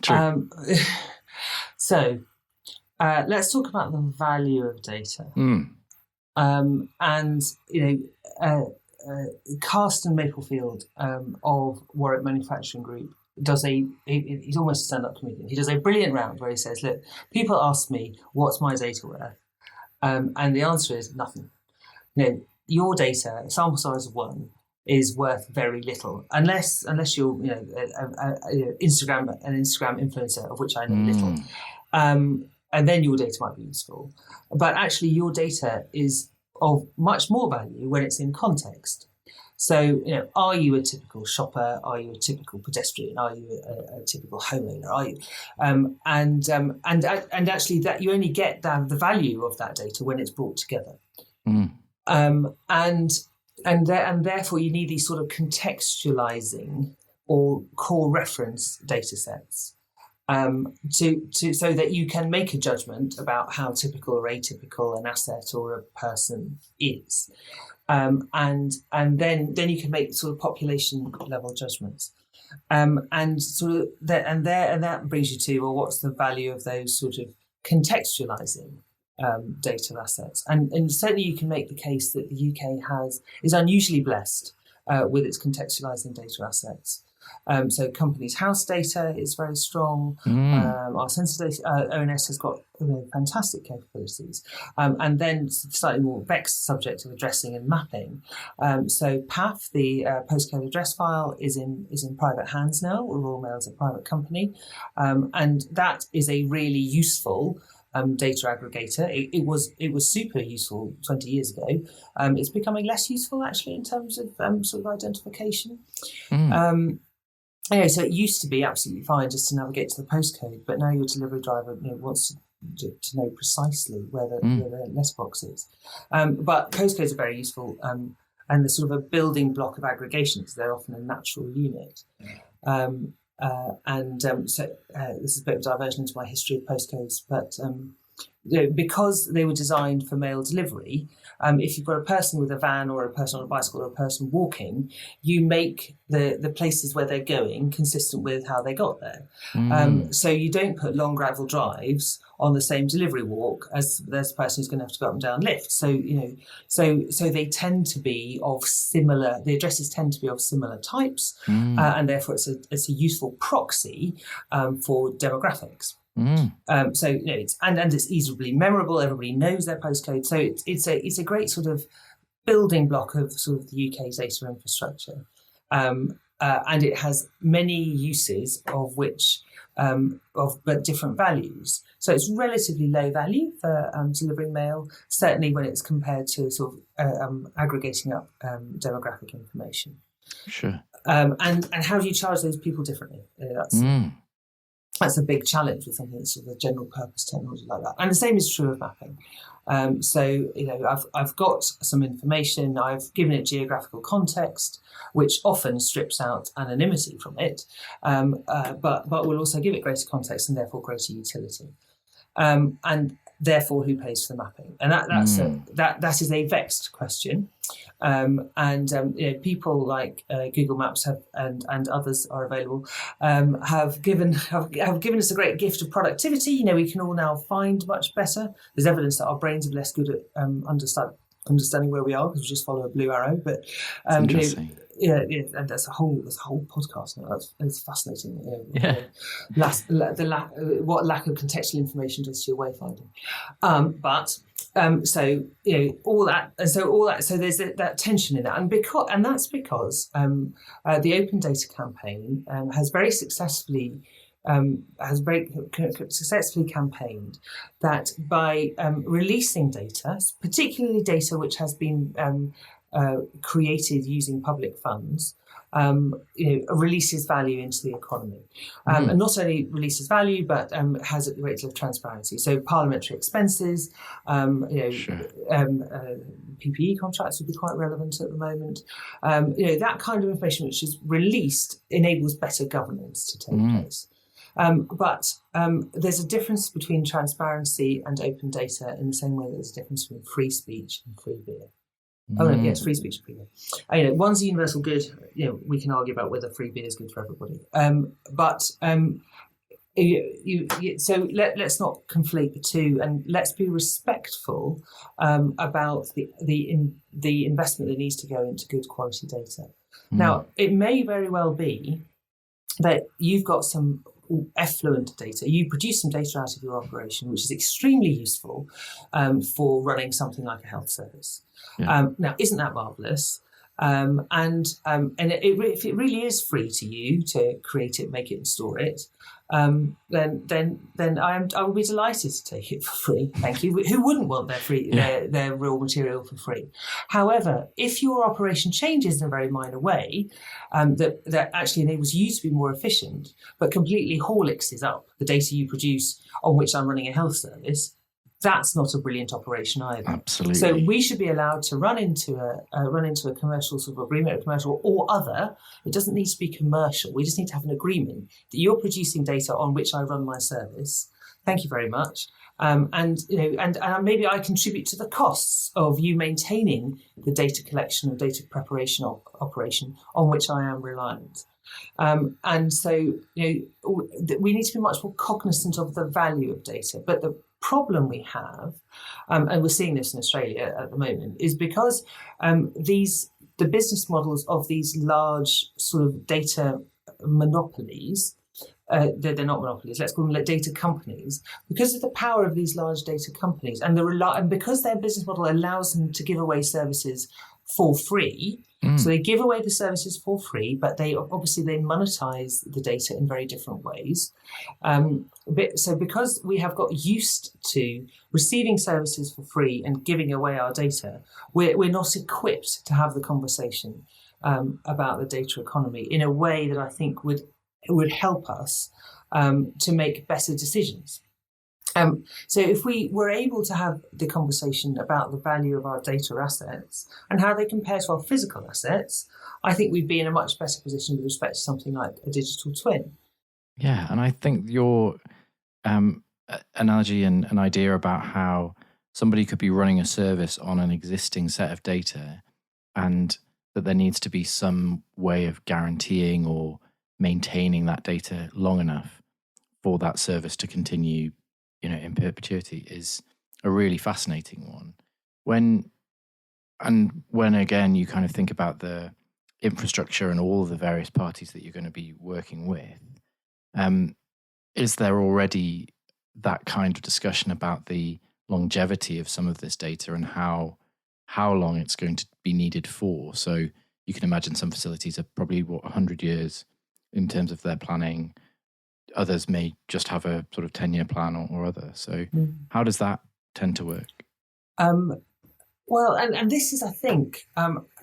True. So let's talk about the value of data. And Carsten Maplefield of Warwick Manufacturing Group he's almost a stand-up comedian. He does a brilliant round where he says, look, people ask me, what's my data worth? And the answer is nothing. Your data, a sample size of 1, is worth very little, unless you're an Instagram influencer, of which I know little. And then your data might be useful. But actually, your data is of much more value when it's in context. So, are you a typical shopper? Are you a typical pedestrian? Are you a typical homeowner? Are you? And actually, that you only get the value of that data when it's brought together. And therefore, you need these sort of contextualizing or core reference data sets so that you can make a judgment about how typical or atypical an asset or a person is. And then you can make sort of population level judgments, and that brings you to, well, what's the value of those sort of contextualizing data assets. And certainly you can make the case that the UK is unusually blessed with its contextualizing data assets. So companies' house data is very strong. Our census data, ONS has got fantastic capabilities. And then slightly more vexed subject of addressing and mapping. So PAF, the postcode address file, is in private hands now. Royal Mail is a private company. And that is a really useful data aggregator. It was super useful 20 years ago. It's becoming less useful actually in terms of sort of identification. Anyway, so it used to be absolutely fine just to navigate to the postcode, but now your delivery driver wants to know precisely where the letterbox is. But postcodes are very useful, and they're sort of a building block of aggregation because they're often a natural unit. So this is a bit of a diversion into my history of postcodes, but because they were designed for mail delivery, if you've got a person with a van or a person on a bicycle or a person walking, you make the places where they're going consistent with how they got there. So you don't put long gravel drives on the same delivery walk as there's a person who's going to have to go up and down lifts. So so they tend to be of similar. The addresses tend to be of similar types, and therefore it's a useful proxy for demographics. So it's easily memorable. Everybody knows their postcode. So it's a great sort of building block of sort of the UK's data infrastructure, and it has many uses of which but different values. So it's relatively low value for delivering mail, certainly when it's compared to sort of aggregating up demographic information. Sure. And how do you charge those people differently? That's a big challenge with something that's sort of a general purpose technology like that. And the same is true of mapping. So I've got some information, I've given it geographical context, which often strips out anonymity from it, but will also give it greater context and therefore greater utility. And therefore, who pays for the mapping? And that is a vexed question. People like Google Maps and others are available have given us a great gift of productivity. We can all now find much better. There's evidence that our brains are less good at understanding where we are because we just follow a blue arrow. But interesting. And that's a whole podcast. That's fascinating. What lack of contextual information does to your wayfinding. All that. So there's that tension in that, and that's because the Open Data Campaign has very successfully campaigned that by releasing data, particularly data which has been created using public funds, releases value into the economy, and not only releases value, but has a great deal of transparency. So parliamentary expenses, PPE contracts would be quite relevant at the moment. That kind of information which is released enables better governance to take place. But there's a difference between transparency and open data in the same way that there's a difference between free speech and free beer. Yes, free speech and free beer. One's a universal good. We can argue about whether free beer is good for everybody. So let's not conflate the two, and let's be respectful about the investment that needs to go into good quality data. Now, it may very well be that you've got some effluent data. You produce some data out of your operation, which is extremely useful for running something like a health service. Now, isn't that marvellous? If it really is free to you to create it, make it, and store it, then I will be delighted to take it for free. Thank you. Who wouldn't want their raw material for free? However, if your operation changes in a very minor way, that actually enables you to be more efficient, but completely horlickses up the data you produce on which I'm running a health service, that's not a brilliant operation either. Absolutely. So we should be allowed to run into a commercial sort of agreement, commercial or other. It doesn't need to be commercial. We just need to have an agreement that you're producing data on which I run my service. Thank you very much. And maybe I contribute to the costs of you maintaining the data collection or data preparation operation on which I am reliant. And so we need to be much more cognizant of the value of data, but problem we have, and we're seeing this in Australia at the moment, is because the business models of these large sort of data monopolies, they're not monopolies, let's call them data companies, because of the power of these large data companies and because their business model allows them to give away services for free. So they give away the services for free, but they monetize the data in very different ways. So because we have got used to receiving services for free and giving away our data, we're not equipped to have the conversation about the data economy in a way that I think would help us to make better decisions. So if we were able to have the conversation about the value of our data assets and how they compare to our physical assets, I think we'd be in a much better position with respect to something like a digital twin. Yeah, and I think your analogy and an idea about how somebody could be running a service on an existing set of data and that there needs to be some way of guaranteeing or maintaining that data long enough for that service to continue in perpetuity is a really fascinating one. When again, you kind of think about the infrastructure and all of the various parties that you're going to be working with, is there already that kind of discussion about the longevity of some of this data and how long it's going to be needed for? So you can imagine some facilities are probably 100 years in terms of their planning. Others may just have a sort of 10-year plan or other. So how does that tend to work? Well, and this is, I think,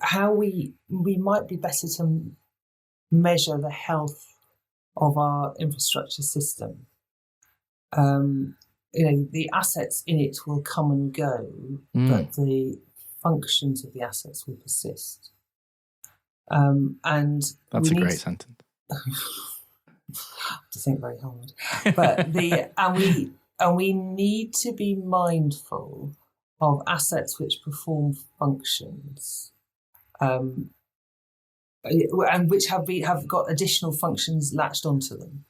how we might be better to measure the health of our infrastructure system. The assets in it will come and go, but the functions of the assets will persist. And that's a great sentence. To think very hard, but we need to be mindful of assets which perform functions, and which have got additional functions latched onto them.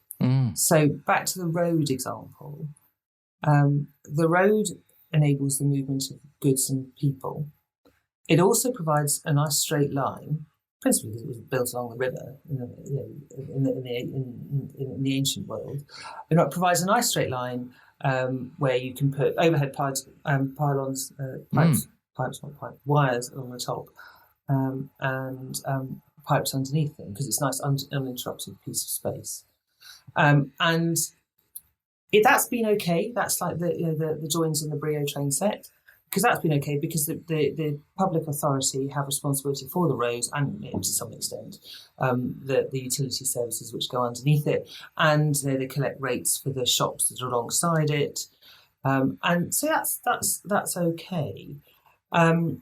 So back to the road example, the road enables the movement of goods and people. It also provides a nice straight line, principally because it was built along the river in the ancient world. It provides a nice straight line where you can put overhead wires along the top, and pipes underneath them, because it's a nice uninterrupted piece of space. And that's been okay. That's like the joins in the Brio train set. Because that's been okay, because the public authority have responsibility for the roads and, to some extent, the utility services which go underneath it, and they collect rates for the shops that are alongside it, and so that's okay. We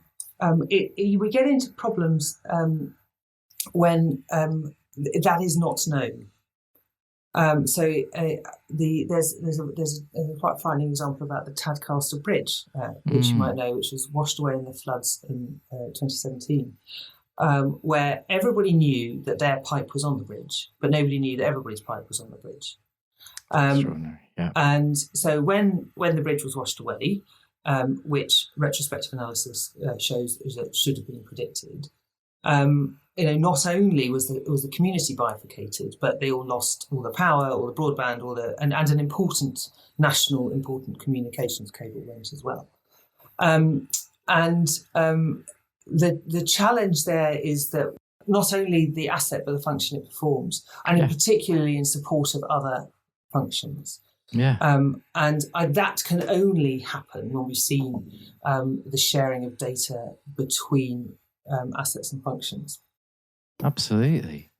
get into problems when that is not known. There's a quite frightening example about the Tadcaster Bridge, which you might know, which was washed away in the floods in 2017, where everybody knew that their pipe was on the bridge, but nobody knew that everybody's pipe was on the bridge. Extraordinary, yeah. And so when the bridge was washed away, which retrospective analysis shows that should have been predicted, not only was the community bifurcated, but they all lost all the power, all the broadband, and an important communications cable went as well. The challenge there is that not only the asset but the function it performs, and particularly in support of other functions. Yeah. That can only happen when we've seen the sharing of data between assets and functions. Absolutely.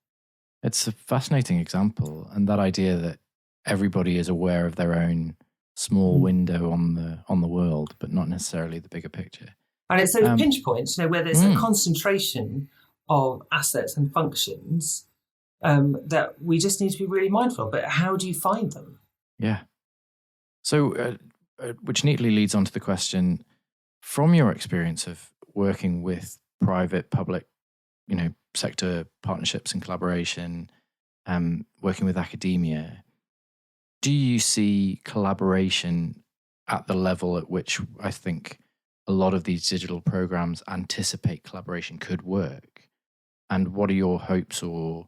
It's a fascinating example, and that idea that everybody is aware of their own small window on the world, but not necessarily the bigger picture. And it's those pinch points, where there's a concentration of assets and functions that we just need to be really mindful of. But how do you find them? Yeah. So, which neatly leads on to the question, from your experience of working with private, public, sector partnerships and collaboration, working with academia, do you see collaboration at the level at which I think a lot of these digital programs anticipate collaboration could work? And what are your hopes or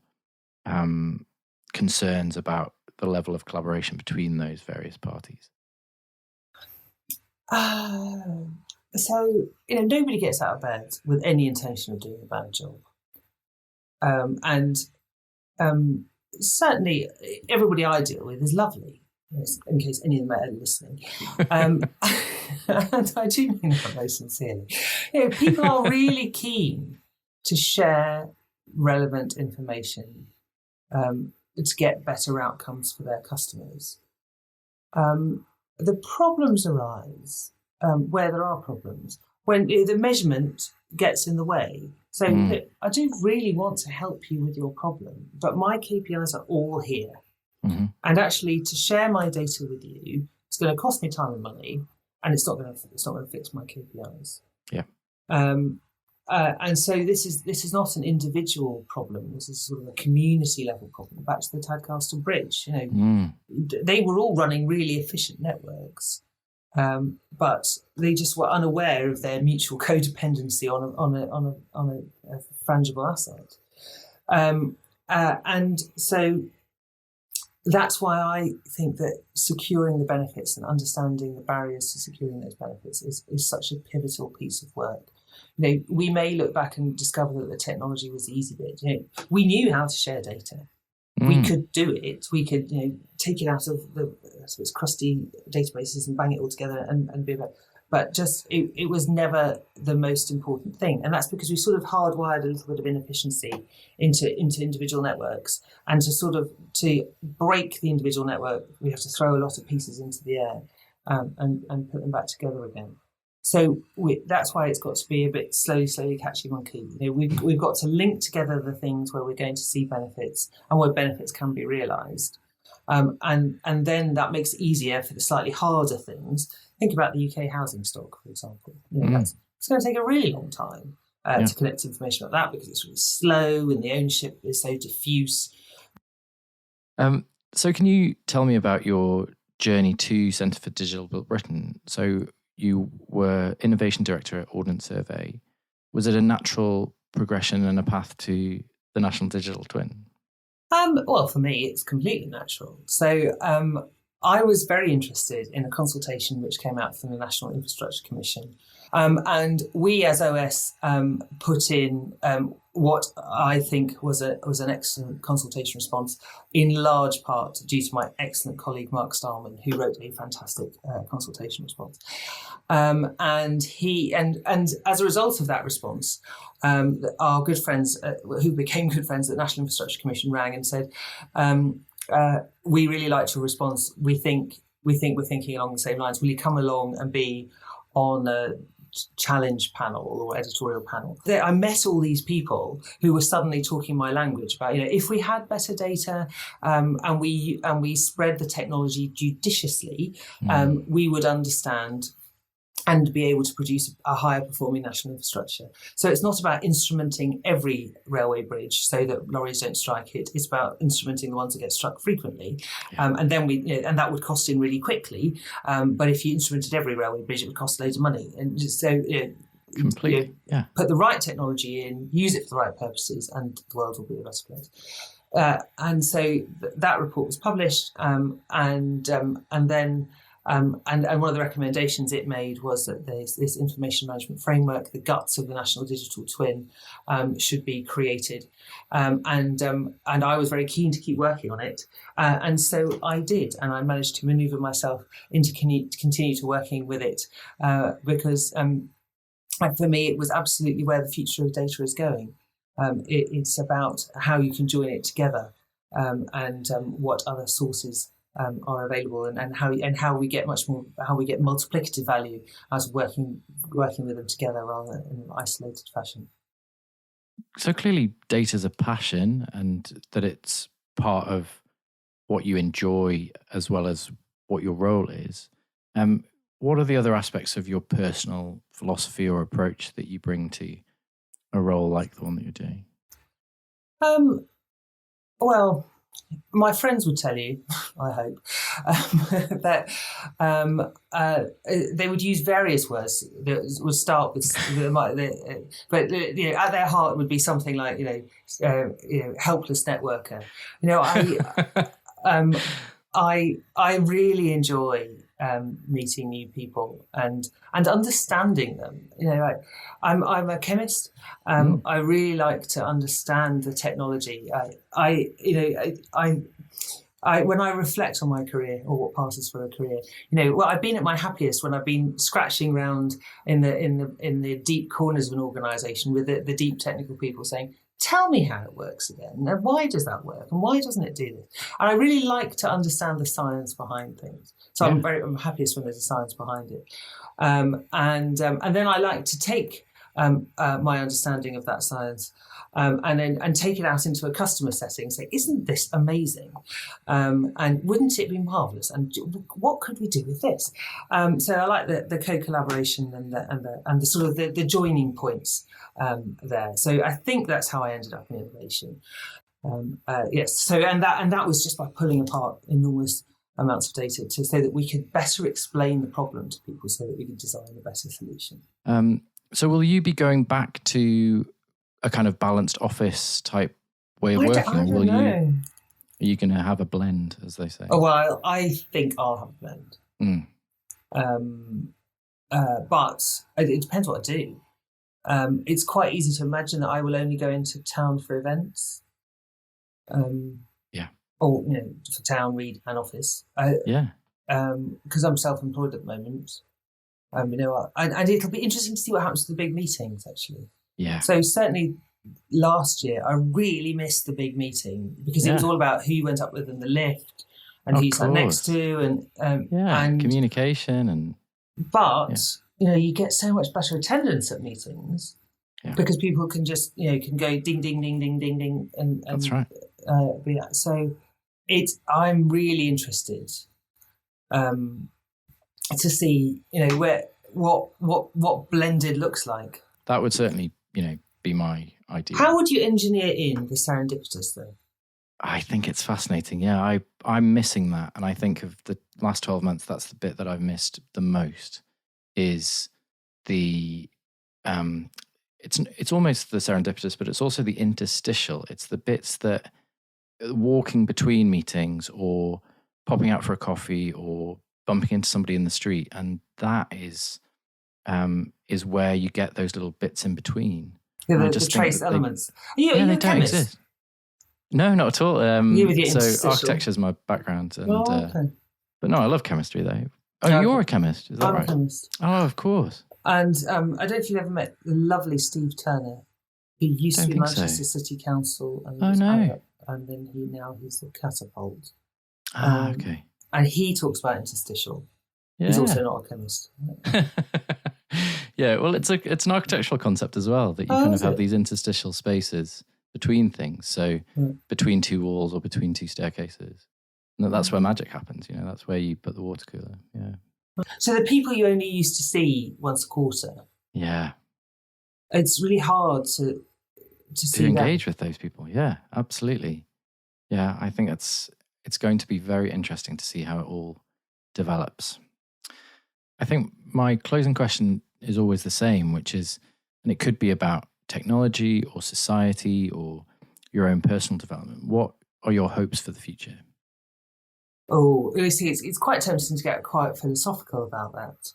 concerns about the level of collaboration between those various parties? So, nobody gets out of bed with any intention of doing a bad job. Certainly everybody I deal with is lovely, in case any of them are listening. And I do mean that very sincerely. People are really keen to share relevant information to get better outcomes for their customers. The problems arise where there are problems, when the measurement gets in the way. So I do really want to help you with your problem, but my KPIs are all here. Mm-hmm. And actually, to share my data with you, it's going to cost me time and money, and it's not going to fix my KPIs. Yeah. And so this is not an individual problem. This is sort of a community level problem. Back to the Tadcaster Bridge, they were all running really efficient networks, but they just were unaware of their mutual codependency on a frangible asset. And so that's why I think that securing the benefits and understanding the barriers to securing those benefits is such a pivotal piece of work. We may look back and discover that the technology was the easy bit. We knew how to share data. We could do it. We could, take it out of the crusty databases and bang it all together and be about. But just it was never the most important thing, and that's because we sort of hardwired a little bit of inefficiency into individual networks, and to break the individual network, we have to throw a lot of pieces into the air and put them back together again. So that's why it's got to be a bit slowly catchy monkey. We've got to link together the things where we're going to see benefits and where benefits can be realised, and then that makes it easier for the slightly harder things. Think about the UK housing stock, for example. It's going to take a really long time to collect information about that because it's really slow and the ownership is so diffuse. So can you tell me about your journey to Centre for Digital Built Britain? So you were Innovation Director at Ordnance Survey. Was it a natural progression and a path to the National Digital Twin? Well, for me, it's completely natural. So I was very interested in a consultation which came out from the National Infrastructure Commission. And we as OS put in what I think was an excellent consultation response, in large part due to my excellent colleague Mark Starman, who wrote a fantastic consultation response. And as a result of that response, our good friends who became good friends at the National Infrastructure Commission rang and said, we really liked your response. We think we're thinking along the same lines. Will you come along and be on a challenge panel or editorial panel? I met all these people who were suddenly talking my language about, if we had better data and we spread the technology judiciously, we would understand and be able to produce a higher performing national infrastructure. So it's not about instrumenting every railway bridge so that lorries don't strike it. It's about instrumenting the ones that get struck frequently. And then and that would cost in really quickly. But if you instrumented every railway bridge, it would cost loads of money. And so completely, put the right technology in, use it for the right purposes, and the world will be a better place. And so that report was published, and then one of the recommendations it made was that this information management framework, the guts of the National Digital Twin, should be created. And I was very keen to keep working on it. And so I did, and I managed to manoeuvre myself into continue to working with it because for me, it was absolutely where the future of data is going. It's about how you can join it together and what other sources are available, and how we get multiplicative value as working with them together rather than in an isolated fashion. So clearly data's a passion and that it's part of what you enjoy as well as what your role is. What are the other aspects of your personal philosophy or approach that you bring to a role like the one that you're doing? Well, My friends would tell you, I hope, that they would use various words that would start with, but at their heart would be something like, helpless networker. I really enjoy meeting new people and understanding them. I'm a chemist. I really like to understand the technology. When I reflect on my career, or what passes for a career, I've been at my happiest when I've been scratching around in the deep corners of an organisation with the deep technical people saying, tell me how it works again. And why does that work? And why doesn't it do this? And I really like to understand the science behind things. So I'm happiest when there's a science behind it. And then I like to take my understanding of that science and take it out into a customer setting and say, isn't this amazing? And wouldn't it be marvellous? And what could we do with this? So I like the co-collaboration and the sort of the joining points there. So I think that's how I ended up in innovation. Yes. So and that was just by pulling apart enormous amounts of data so that we could better explain the problem to people, so that we could design a better solution. So will you be going back to a kind of balanced office type way of working? I don't know. Are you going to have a blend, as they say? Oh, well, I think I'll have a blend. But it depends what I do. It's quite easy to imagine that I will only go into town for events. Or, for town, read, and office. Because I'm self-employed at the moment. And it'll be interesting to see what happens to the big meetings, actually. Yeah. So certainly last year, I really missed the big meeting because it was all about who you went up with in the lift and who you sat next to, and communication But you get so much better attendance at meetings because people can just can go ding ding ding ding ding ding and that's right. So I'm really interested to see what blended looks like. That would certainly be my idea. How would you engineer in the serendipitous though? I think it's fascinating. Yeah, I'm missing that, and I think of the last 12 months, that's the bit that I've missed the most. Is the it's almost the serendipitous, but it's also the interstitial. It's the bits that walking between meetings or popping out for a coffee or bumping into somebody in the street, and that is where you get those little bits in between. The trace elements. Are you a chemist? Exist. No, not at all. So architecture is my background, and okay. But no, I love chemistry though. Oh, you're a chemist, is that right? I'm a chemist. Oh, of course. And I don't know if you've ever met the lovely Steve Turner, who used to be Manchester City Council. And and then he's the Catapult. Okay. And he talks about interstitial. Yeah. He's also not a chemist. Yeah, well, it's an architectural concept as well, that you kind of have these interstitial spaces between things. So between two walls or between two staircases. And that's where magic happens, that's where you put the water cooler. Yeah. So the people you only used to see once a quarter. Yeah. It's really hard to engage with those people. Yeah, absolutely. Yeah, I think it's going to be very interesting to see how it all develops. I think my closing question is always the same, which is, and it could be about technology or society or your own personal development. What are your hopes for the future? Oh, you see, it's quite tempting to get quite philosophical about that.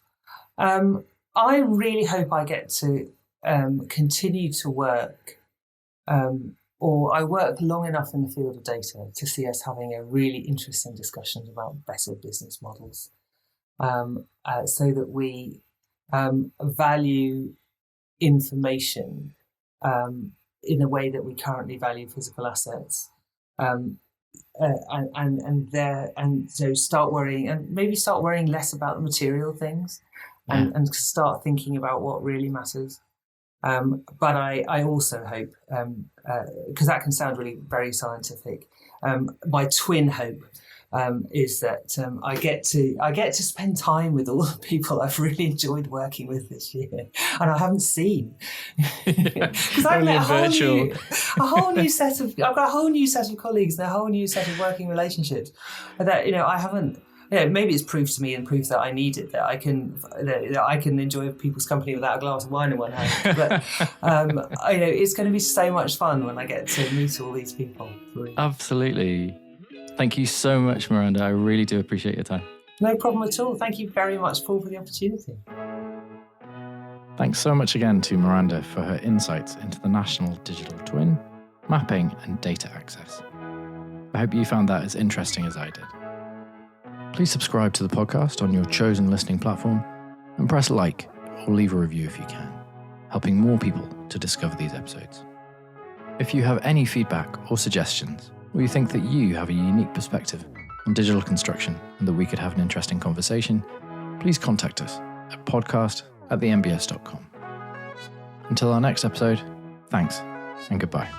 I really hope I get to continue to work, or I work long enough in the field of data to see us having a really interesting discussion about better business models, so that we value information in a way that we currently value physical assets. And so start worrying less about the material things and start thinking about what really matters. But I also hope, because that can sound really very scientific, my twin hope is that I get to spend time with all the people I've really enjoyed working with this year, and I haven't seen. Because I've met a whole new set of colleagues and a whole new set of working relationships that I haven't. Maybe it's proof to me and proof that I need it, that I can enjoy people's company without a glass of wine in one hand. But it's going to be so much fun when I get to meet all these people. Absolutely. Thank you so much, Miranda. I really do appreciate your time. No problem at all. Thank you very much, Paul, for the opportunity. Thanks so much again to Miranda for her insights into the National Digital Twin, mapping and data access. I hope you found that as interesting as I did. Please subscribe to the podcast on your chosen listening platform and press like or leave a review if you can, helping more people to discover these episodes. If you have any feedback or suggestions, or you think that you have a unique perspective on digital construction and that we could have an interesting conversation, please contact us at podcast@thembs.com. Until our next episode, thanks and goodbye.